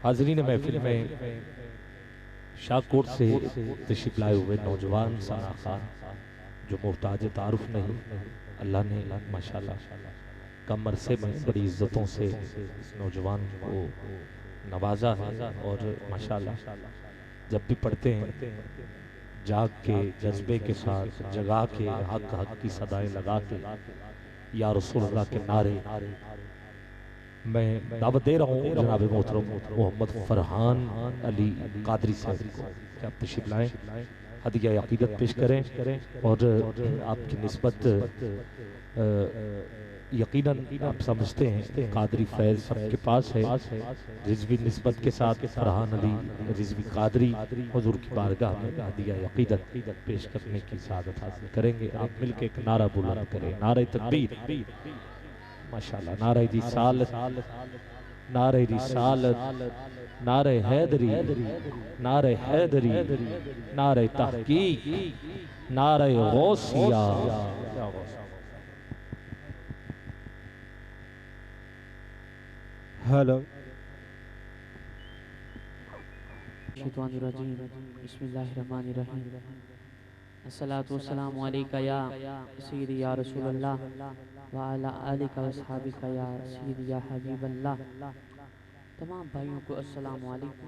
हाज़रीन महफिल में शाहकोट से तशरीफ लाए हुए नौजवान सारा खान जो मोहताज तारुफ नहीं, अल्लाह ने माशाल्लाह कम अरसे में बड़ी इज्जतों से इस नौजवान को नवाजा है। और माशाल्लाह जब भी पढ़ते हैं जाग के जज्बे के साथ, जगा के हक हक की सदाएं लगा के या रसूलुल्लाह के नारे मैं दावत दे रहा हूँ जनाब मोहतरम मोहम्मद फरहान अली कादरी साहब को कि आप तशरीफ लाएं, हदिया अकीदत पेश करें। और आपकी निस्बत यकीनन आप समझते हैं कादरी फैज़ सबके पास है। रिजवी निस्बत के साथ फरहान अली रिजवी कादरी हुजूर की बारगाह में हदिया अकीदत पेश करने की सादत हासिल करेंगे। आप मिलकर एक नारा बुलंद करें, नारे तकबीर माशाल्लाह, नारे रिसालत, नारे रिसालत, नारे हैदरी, नारे हैदरी, नारे तहकीक, नारे गौसिया। हेलो बिस्मिल्लाहिर्रहमानिर्रहीम। अस्सलातु वस्सलामु अलैका या सय्यदी या रसूलल्लाह व अला आलिका व अस्हाबिका या सय्यदी या हबीबल्लाह। तमाम भाइयों को अस्सलामु अलैकुम।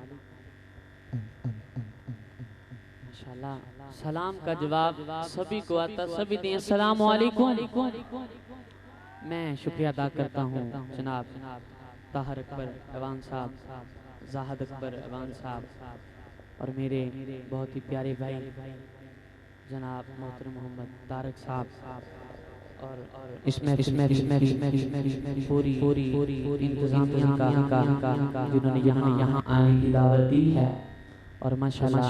माशाल्लाह सलाम का जवाब सभी को आता, सभी दें अस्सलामु अलैकुम। मैं शुक्रिया अदा करता हूँ जनाब ताहर अकबर अवान साहब, जाहद अकबर अवान साहब और मेरे बहुत ही प्यारे भाई जनाब मोहतरम मोहम्मद तारक साहब और इसमें पूरी इंतजामिया का जिन्होंने यहाँ आने की दावत दी है। और माशाल्लाह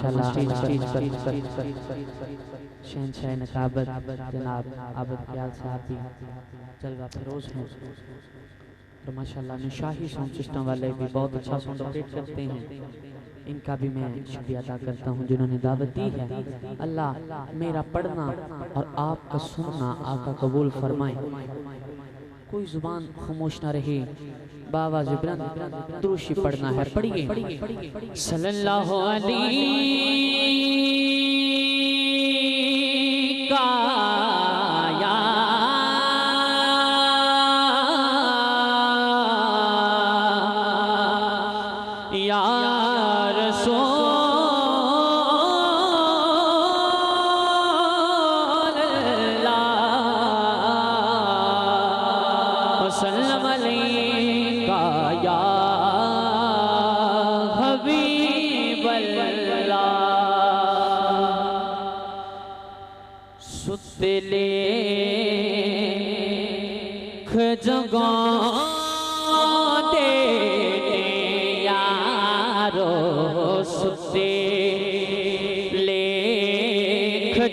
शहनशाह नकाबत जनाब आबद ख्याल साहब भी जलवा फरोज हैं। और माशाल्लाह शाही साउंड सिस्टम वाले भी बहुत अच्छा साउंड ऑपरेट करते हैं। इनका भी मैं शुक्रिया अदा करता हूँ जिन्होंने दावत दी है। अल्लाह मेरा पढ़ना और आपका सुनना आका कबूल फरमाए। कोई जुबान खामोश ना रहे, बावाज़ बुलंद दुरूशी पढ़ना है। पढ़िए सल्लल्लाहु अलैहि का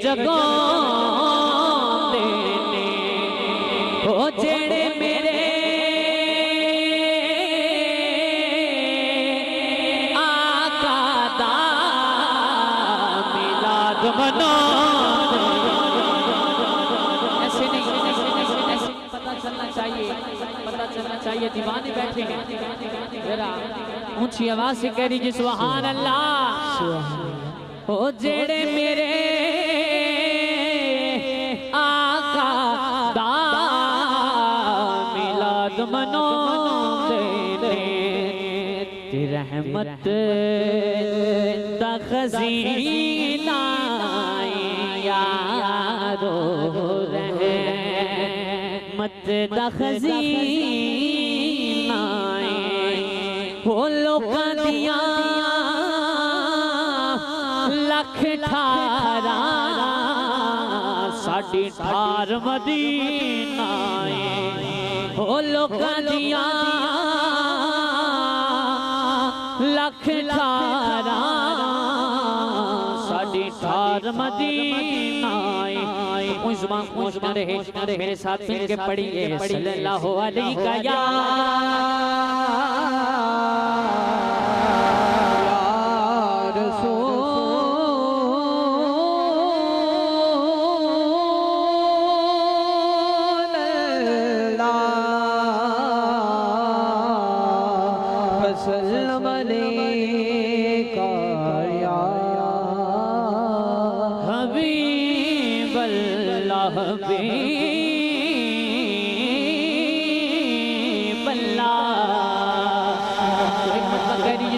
जगो देने हो जेड़े मेरे आका दा मिलाद मनो। ऐसे नहीं, ऐसे पता चलना चाहिए दीवाने बैठे हैं। जरा ऊंची आवाज से कह दीजिए सुभान अल्लाह। हो जेड़े मेरे मनो तेरे रहमत दा खज़ीना यारो, रहमत दा खज़ीना हो लोकां दियां लख ठारा साडी ठार मदीना हो लोकां दियां लख ठारा साडी ठार मदीना। कोई जुबान खोज न रहे, मेरे साथ मिल के पढ़िए सल्लल्लाहु अलैहि का या रसूल वसल्लम अलैका या हबीबल्लाह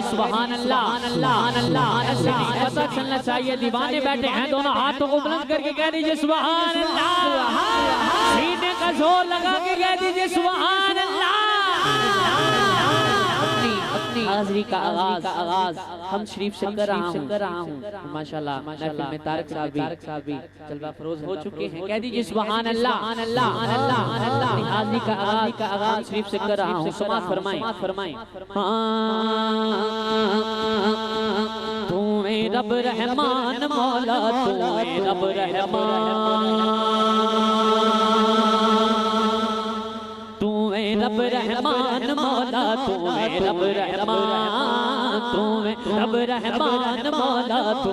सुभान अल्लाह अल्लाह अल्लाह। पता चलना चाहिए दीवाने बैठे हैं, दोनों हाथों को बुलंद करके कह दीजिए सुभान अल्लाह। सीने का जोर लगा के कह दीजिए सुभान अल्लाह। अपनी हाज़िरी का आगाज हम शरीफ से कर रहा हूँ। माशाल्लाह महफिल में तारक साहब भी जलवा फरोज हो चुके हैं। कह दीजिए सुभान अल्लाह अल्लाह अल्लाह। हाज़िरी का आगाज शरीफ से कर रहा हूँ। समाअत फरमाएं। तू रब रहमान मौला, तू रब रहमान, तू रब रहमान मौला, तू रब रहमान, तू रब रहमान मौला, तू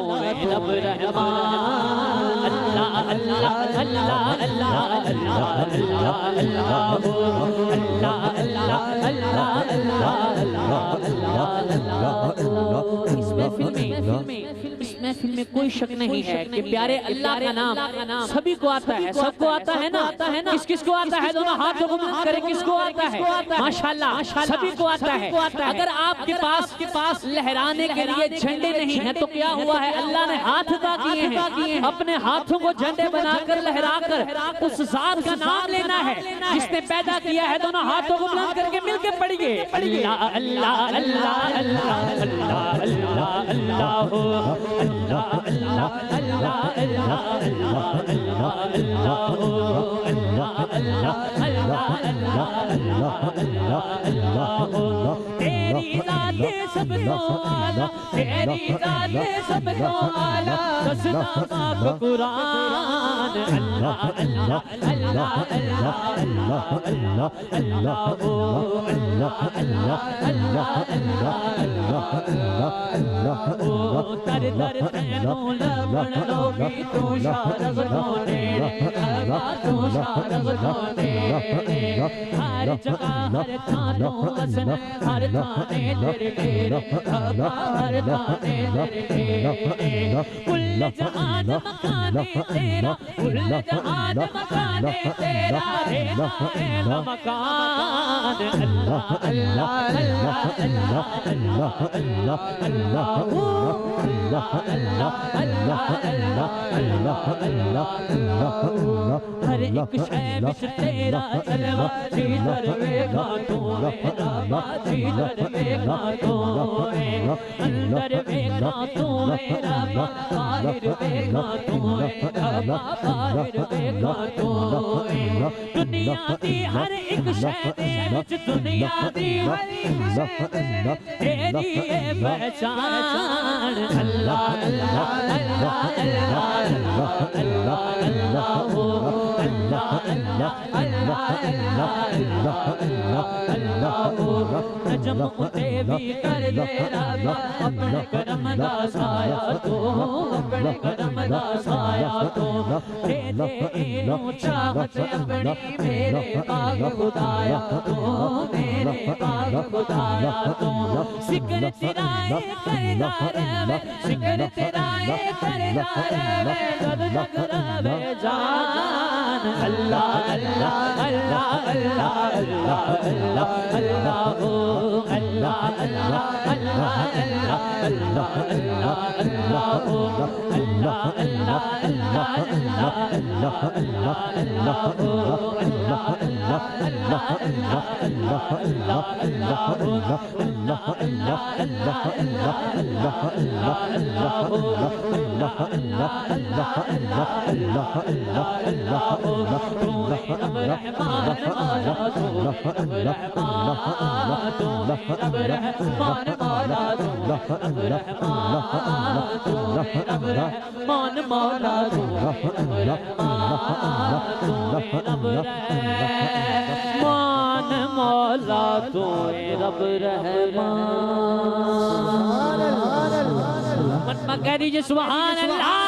रब रहमान। अल्लाह अल्लाह अल्लाह अल्लाह अल्लाह अल्लाह अल्लाह अल्लाह अल्लाह। इस महफिल में कोई शक नहीं है कि प्यारे अल्लाह का नाम सभी को आता है, सबको आता है ना। किस किस को आता है? दोनों हाथों को बुलंद करें। किसको आता है? माशाल्लाह सभी को आता है। अगर आपके पास लहराने के लिए झंडे नहीं है तो क्या हुआ है? अल्लाह ने हाथ अता किए हैं। अपने हाथों को झंडे बनाकर लहराकर उस जात का नाम लेना है जिसने पैदा किया है। दोनों हाथों को बुलंद करके मिलकर पढ़िए अल्लाह अल्लाह अल्लाह अल्लाह अल्लाह अल्लाह अल्लाह हो अल्लाह अल्लाह अल्लाह अल्लाह अल्लाह अल्लाह अल्लाह हो अल्लाह अल्लाह अल्लाह अल्लाह अल्लाह अल्लाह अल्लाह हो। तेरी ज़ात सबको आला, तेरी ज़ात सबको आला, दसना पाक कुरान। अल्लाह अल्लाह अल्लाह अल्लाह अल्लाह अल्लाह अल्लाह हो अल्लाह अल्लाह अल्लाह अल्लाह अल्लाह अल्लाह अल्लाह हो। तर तर तैनों लबन लोगी तू शारग धोने, तू शारग धोने। हर जगह हर थानों वसन, हर थाने तेरे मेरे, हर थाने तेरे मेरे। कुल जहान मकाने तेरा, कुल जहान मकाने तेरा, तेरा मकान। अल्लाह अल्लाह अल्लाह अल्लाह अल्लाह अल्लाह अल्लाह हो अल्लाह अल्लाह अल्लाह अल्लाह अल्लाह अल्लाह अल्लाह अल्लाह। हर एक शय विच तेरा जलवा, जीतर वेगा तू मेरा, जीतर वेगा तू मेरा, अंदर वेगा तू मेरा, बाहर वेगा तू मेरा, बाहर वेगा तू मेरा। दुनिया दी हर एक शय दे विच, दुनिया दी हर एक शय तेरी ये पहचान। अल्लाह अल्लाह अल्लाह अल्लाह अल्लाह अल्लाह हो अल्लाह अल्लाह अल्लाह अल्लाह अल्लाह अल्लाह अल्लाह हो। नजम भी कर दे राजा अपने करम दा साया तो, अपने करम दा साया तो। दे दे इनू चाहत अपनी मेरे पाक खुदाया तो, मेरे पाक खुदाया तो। जिक्र तेरा ये करदा रहे, जिक्र तेरा ये करदा रहे, जद तक रहे जान। अल्लाह अल्लाह अल्लाह अल्लाह अल्लाह अल्लाह अल्लाह हो अल्लाह अल्लाह अल्लाह अल्लाह अल्लाह अल्लाह अल्लाह हो अल्लाह अल्लाह अल्लाह अल्लाह अल्लाह अल्लाह अल्लाह हो अल्लाह अल्लाह अल्लाह अल्लाह अल्लाह अल्लाह अल्लाह हो अल्लाह अल्लाह अल्लाह अल्लाह अल्लाह अल्लाह अल्लाह हो अल्लाह अल्लाह अल्लाह अल्लाह अल्लाह अल्लाह अल्लाह हो। तू रब रहमान मौला, तू रब रहमान, तू रब रहमान मौला, तू रब रहमान, तू रब रहमान मौला, तू रब रहमान, तू रब रहमान मौला, तू रब रहमान। मन में कह दीजिए सुभान अल्लाह।